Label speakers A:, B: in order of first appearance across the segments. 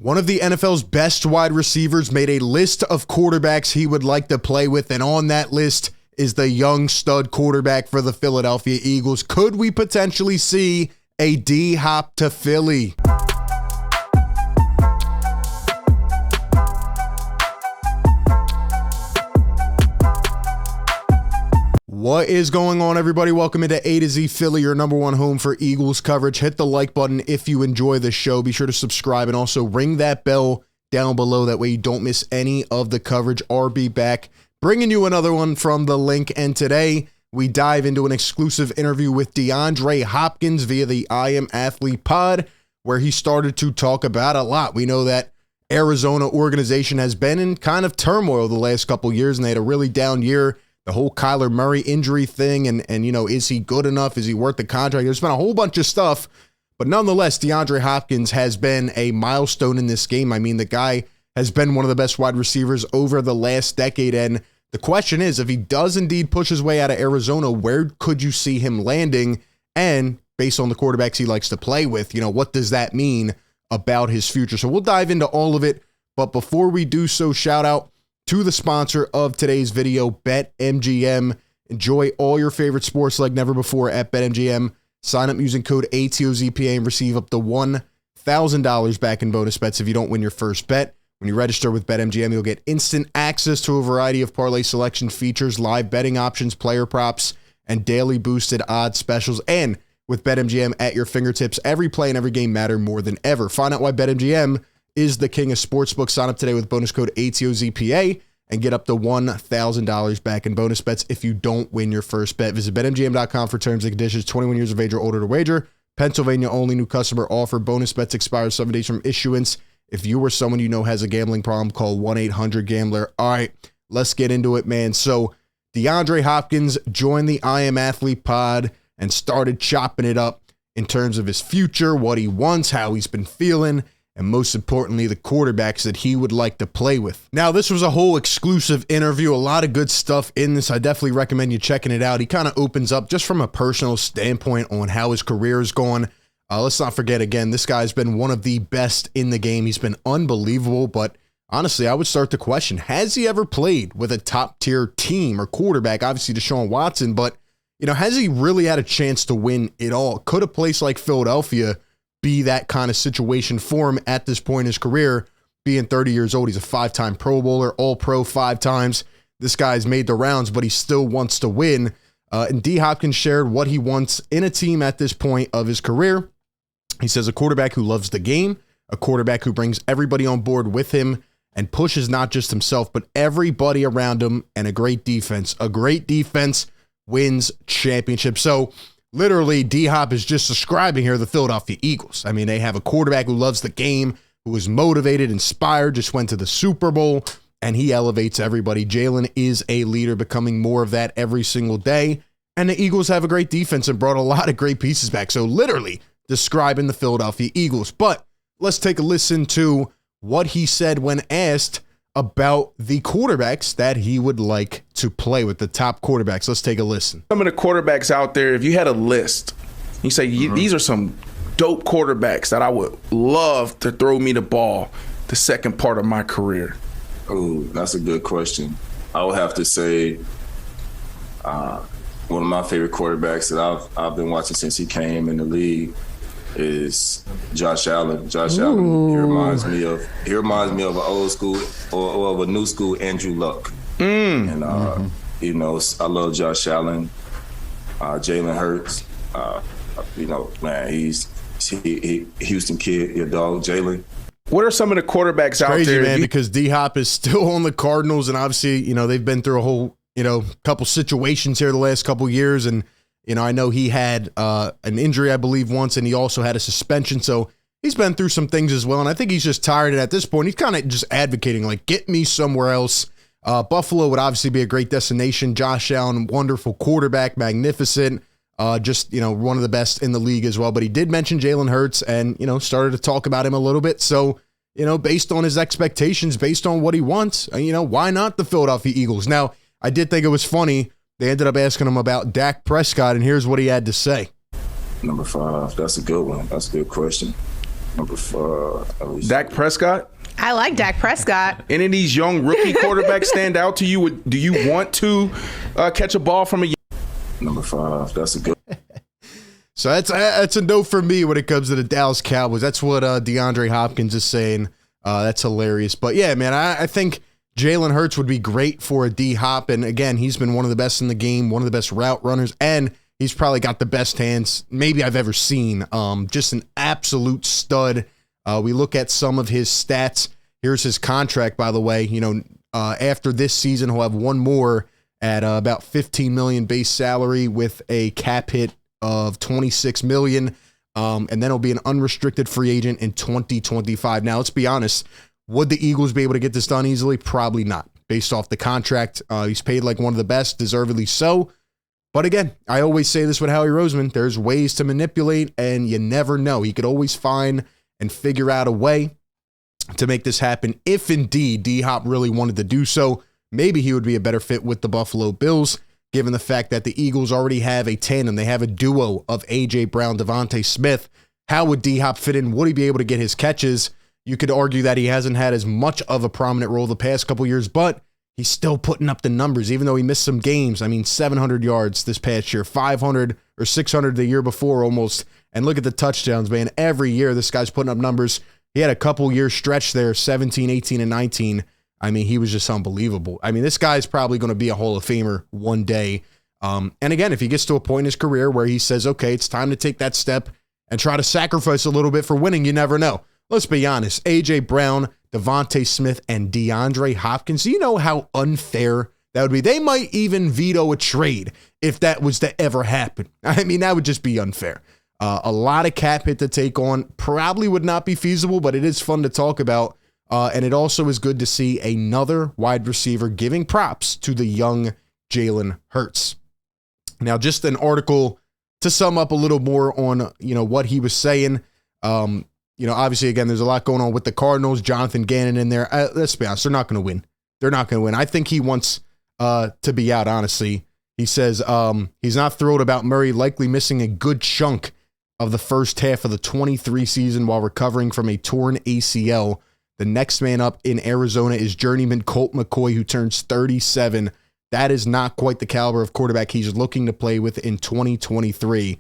A: One of the NFL's best wide receivers made a list of quarterbacks he would like to play with, and on that list is the young stud quarterback for the Philadelphia Eagles. Could we potentially see a D-Hop to Philly? What is going on, everybody? Welcome into A to Z Philly, your number one home for Eagles coverage. Hit the like button if you enjoy the show. Be sure to subscribe and also ring that bell down below. That way you don't miss any of the coverage. RB back, bringing you another one from the link. And today we dive into an exclusive interview with DeAndre Hopkins via the I Am Athlete pod, where he started to talk about a lot. We know that Arizona organization has been in kind of turmoil the last couple years, and they had a really down year. The whole Kyler Murray injury thing, and you know, is he good enough? Is he worth the contract? There's been a whole bunch of stuff, but nonetheless, DeAndre Hopkins has been a milestone in this game. I mean, the guy has been one of the best wide receivers over the last decade, and the question is, if he does indeed push his way out of Arizona, where could you see him landing? And based on the quarterbacks he likes to play with, you know, what does that mean about his future? So we'll dive into all of it, but before we do so, shout out to the sponsor of today's video, BetMGM. Enjoy all your favorite sports like never before at BetMGM. Sign up using code ATOZPA and receive up to $1,000 back in bonus bets if you don't win your first bet. When you register with BetMGM, you'll get instant access to a variety of parlay selection features, live betting options, player props, and daily boosted odds specials. And with BetMGM at your fingertips, every play and every game matter more than ever. Find out why BetMGM is the king of sportsbook. Sign up today with bonus code ATOZPA and get up to $1,000 back in bonus bets if you don't win your first bet. Visit BetMGM.com for terms and conditions. 21 years of age or older to wager. Pennsylvania only. New customer offer. Bonus bets expire 7 days from issuance. If you or someone you know has a gambling problem, call 1-800-GAMBLER. All right, let's get into it, man. So DeAndre Hopkins joined the I Am Athlete pod and started chopping it up in terms of his future, what he wants, how he's been feeling, and most importantly, the quarterbacks that he would like to play with. Now, this was a whole exclusive interview, a lot of good stuff in this. I definitely recommend you checking it out. He kind of opens up just from a personal standpoint on how his career is going. Let's not forget, again, this guy's been one of the best in the game. He's been unbelievable, but honestly, I would start to question, has he ever played with a top-tier team or quarterback? Obviously, Deshaun Watson, but, you know, has he really had a chance to win it all? Could a place like Philadelphia be that kind of situation for him at this point in his career, being 30 years old? He's a 5-time Pro Bowler, All-Pro 5 times. This guy's made the rounds, but he still wants to win. And D. Hopkins shared what he wants in a team at this point of his career. He says a quarterback who loves the game, a quarterback who brings everybody on board with him and pushes not just himself, but everybody around him, and a great defense. A great defense wins championships. So literally, D-Hop is just describing here the Philadelphia Eagles. I mean, they have a quarterback who loves the game, who is motivated, inspired, just went to the Super Bowl, and he elevates everybody. Jalen is a leader, becoming more of that every single day. And the Eagles have a great defense and brought a lot of great pieces back. So literally describing the Philadelphia Eagles. But let's take a listen to what he said when asked about the quarterbacks that he would like to play with, the top quarterbacks. Let's take a listen.
B: Some of the quarterbacks out there, if you had a list, you say, these are some dope quarterbacks that I would love to throw me the ball the second part of my career.
C: Oh, that's a good question. I would have to say one of my favorite quarterbacks that I've been watching since he came in the league is Josh Allen. Josh Allen, he reminds me of an old school or of a new school Andrew Luck. And you know, I love Josh Allen. Jalen Hurts. You know, man, he's Houston kid, your dog, Jalen.
B: What are some of the quarterbacks out
A: crazy,
B: there?
A: Man, because D-Hop is still on the Cardinals, and obviously, you know, they've been through a whole, you know, couple situations here the last couple years, and you know, I know he had an injury, I believe, once, and he also had a suspension. So he's been through some things as well. And I think he's just tired. And at this point, he's kind of just advocating, like, get me somewhere else. Buffalo would obviously be a great destination. Josh Allen, wonderful quarterback, magnificent. Just, you know, one of the best in the league as well. But he did mention Jalen Hurts and, you know, started to talk about him a little bit. So, you know, based on his expectations, based on what he wants, you know, why not the Philadelphia Eagles? Now, I did think it was funny. They ended up asking him about Dak Prescott, and here's what he had to say.
C: Number 5, that's a good one. That's a good question. Number 5.
B: Dak Prescott?
D: I like Dak Prescott.
B: Any of these young rookie quarterbacks stand out to you? Do you want to catch a ball from a
C: Number 5. That's a good.
A: So that's a no for me when it comes to the Dallas Cowboys. That's what DeAndre Hopkins is saying. That's hilarious. But yeah, man, I think Jalen Hurts would be great for a D-Hop. And again, he's been one of the best in the game, one of the best route runners, and he's probably got the best hands maybe I've ever seen. Just an absolute stud. We look at some of his stats. Here's his contract, by the way. After this season, he'll have one more at about $15 million base salary with a cap hit of $26 million. And then he'll be an unrestricted free agent in 2025. Now, let's be honest. Would the Eagles be able to get this done easily? Probably not. Based off the contract, he's paid like one of the best, deservedly so. But again, I always say this with Howie Roseman. There's ways to manipulate, and you never know. He could always find and figure out a way to make this happen. If indeed D-Hop really wanted to do so, maybe he would be a better fit with the Buffalo Bills, given the fact that the Eagles already have a tandem. They have a duo of A.J. Brown, Devontae Smith. How would D-Hop fit in? Would he be able to get his catches? You could argue that he hasn't had as much of a prominent role the past couple years, but he's still putting up the numbers, even though he missed some games. I mean, 700 yards this past year, 500 or 600 the year before almost. And look at the touchdowns, man. Every year, this guy's putting up numbers. He had a couple year stretch there, 17, 18, and 19. I mean, he was just unbelievable. I mean, this guy's probably going to be a Hall of Famer one day. And again, if he gets to a point in his career where he says, okay, it's time to take that step and try to sacrifice a little bit for winning, you never know. Let's be honest. A.J. Brown, Devontae Smith, and DeAndre Hopkins, do you know how unfair that would be? They might even veto a trade if that was to ever happen. I mean, that would just be unfair. A lot of cap hit to take on. Probably would not be feasible, but it is fun to talk about. And it also is good to see another wide receiver giving props to the young Jalen Hurts. Now, just an article to sum up a little more on, what he was saying. Obviously, again, there's a lot going on with the Cardinals. Jonathan Gannon in there. Let's be honest, they're not going to win. They're not going to win. I think he wants to be out, honestly. He says he's not thrilled about Murray likely missing a good chunk of the first half of the 23 season while recovering from a torn ACL. The next man up in Arizona is journeyman Colt McCoy, who turns 37. That is not quite the caliber of quarterback he's looking to play with in 2023.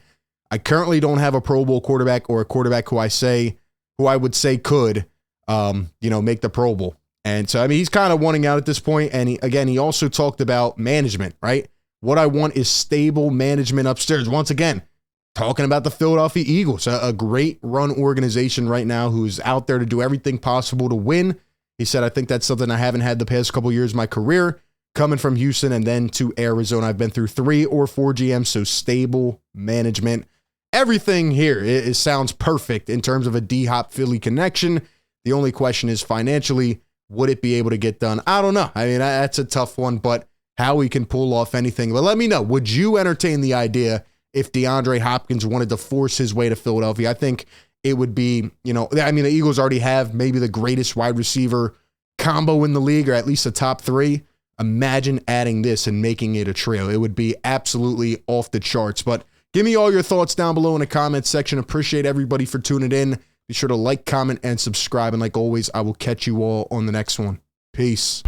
A: I currently don't have a Pro Bowl quarterback or a quarterback who I would say could, make the Pro Bowl. And so, I mean, he's kind of wanting out at this point. And he also talked about management, right? What I want is stable management upstairs. Once again, talking about the Philadelphia Eagles, a great run organization right now who's out there to do everything possible to win. He said, I think that's something I haven't had the past couple of years of my career, coming from Houston and then to Arizona. I've been through 3 or 4 GMs, so stable management. Everything here it sounds perfect in terms of a D-Hop Philly connection. The only question is financially, would it be able to get done? I don't know. I mean, that's a tough one, but how he can pull off anything. But let me know, would you entertain the idea if DeAndre Hopkins wanted to force his way to Philadelphia? I think it would be, the Eagles already have maybe the greatest wide receiver combo in the league, or at least a top 3. Imagine adding this and making it a trio. It would be absolutely off the charts. But give me all your thoughts down below in the comments section. Appreciate everybody for tuning in. Be sure to like, comment, and subscribe. And like always, I will catch you all on the next one. Peace.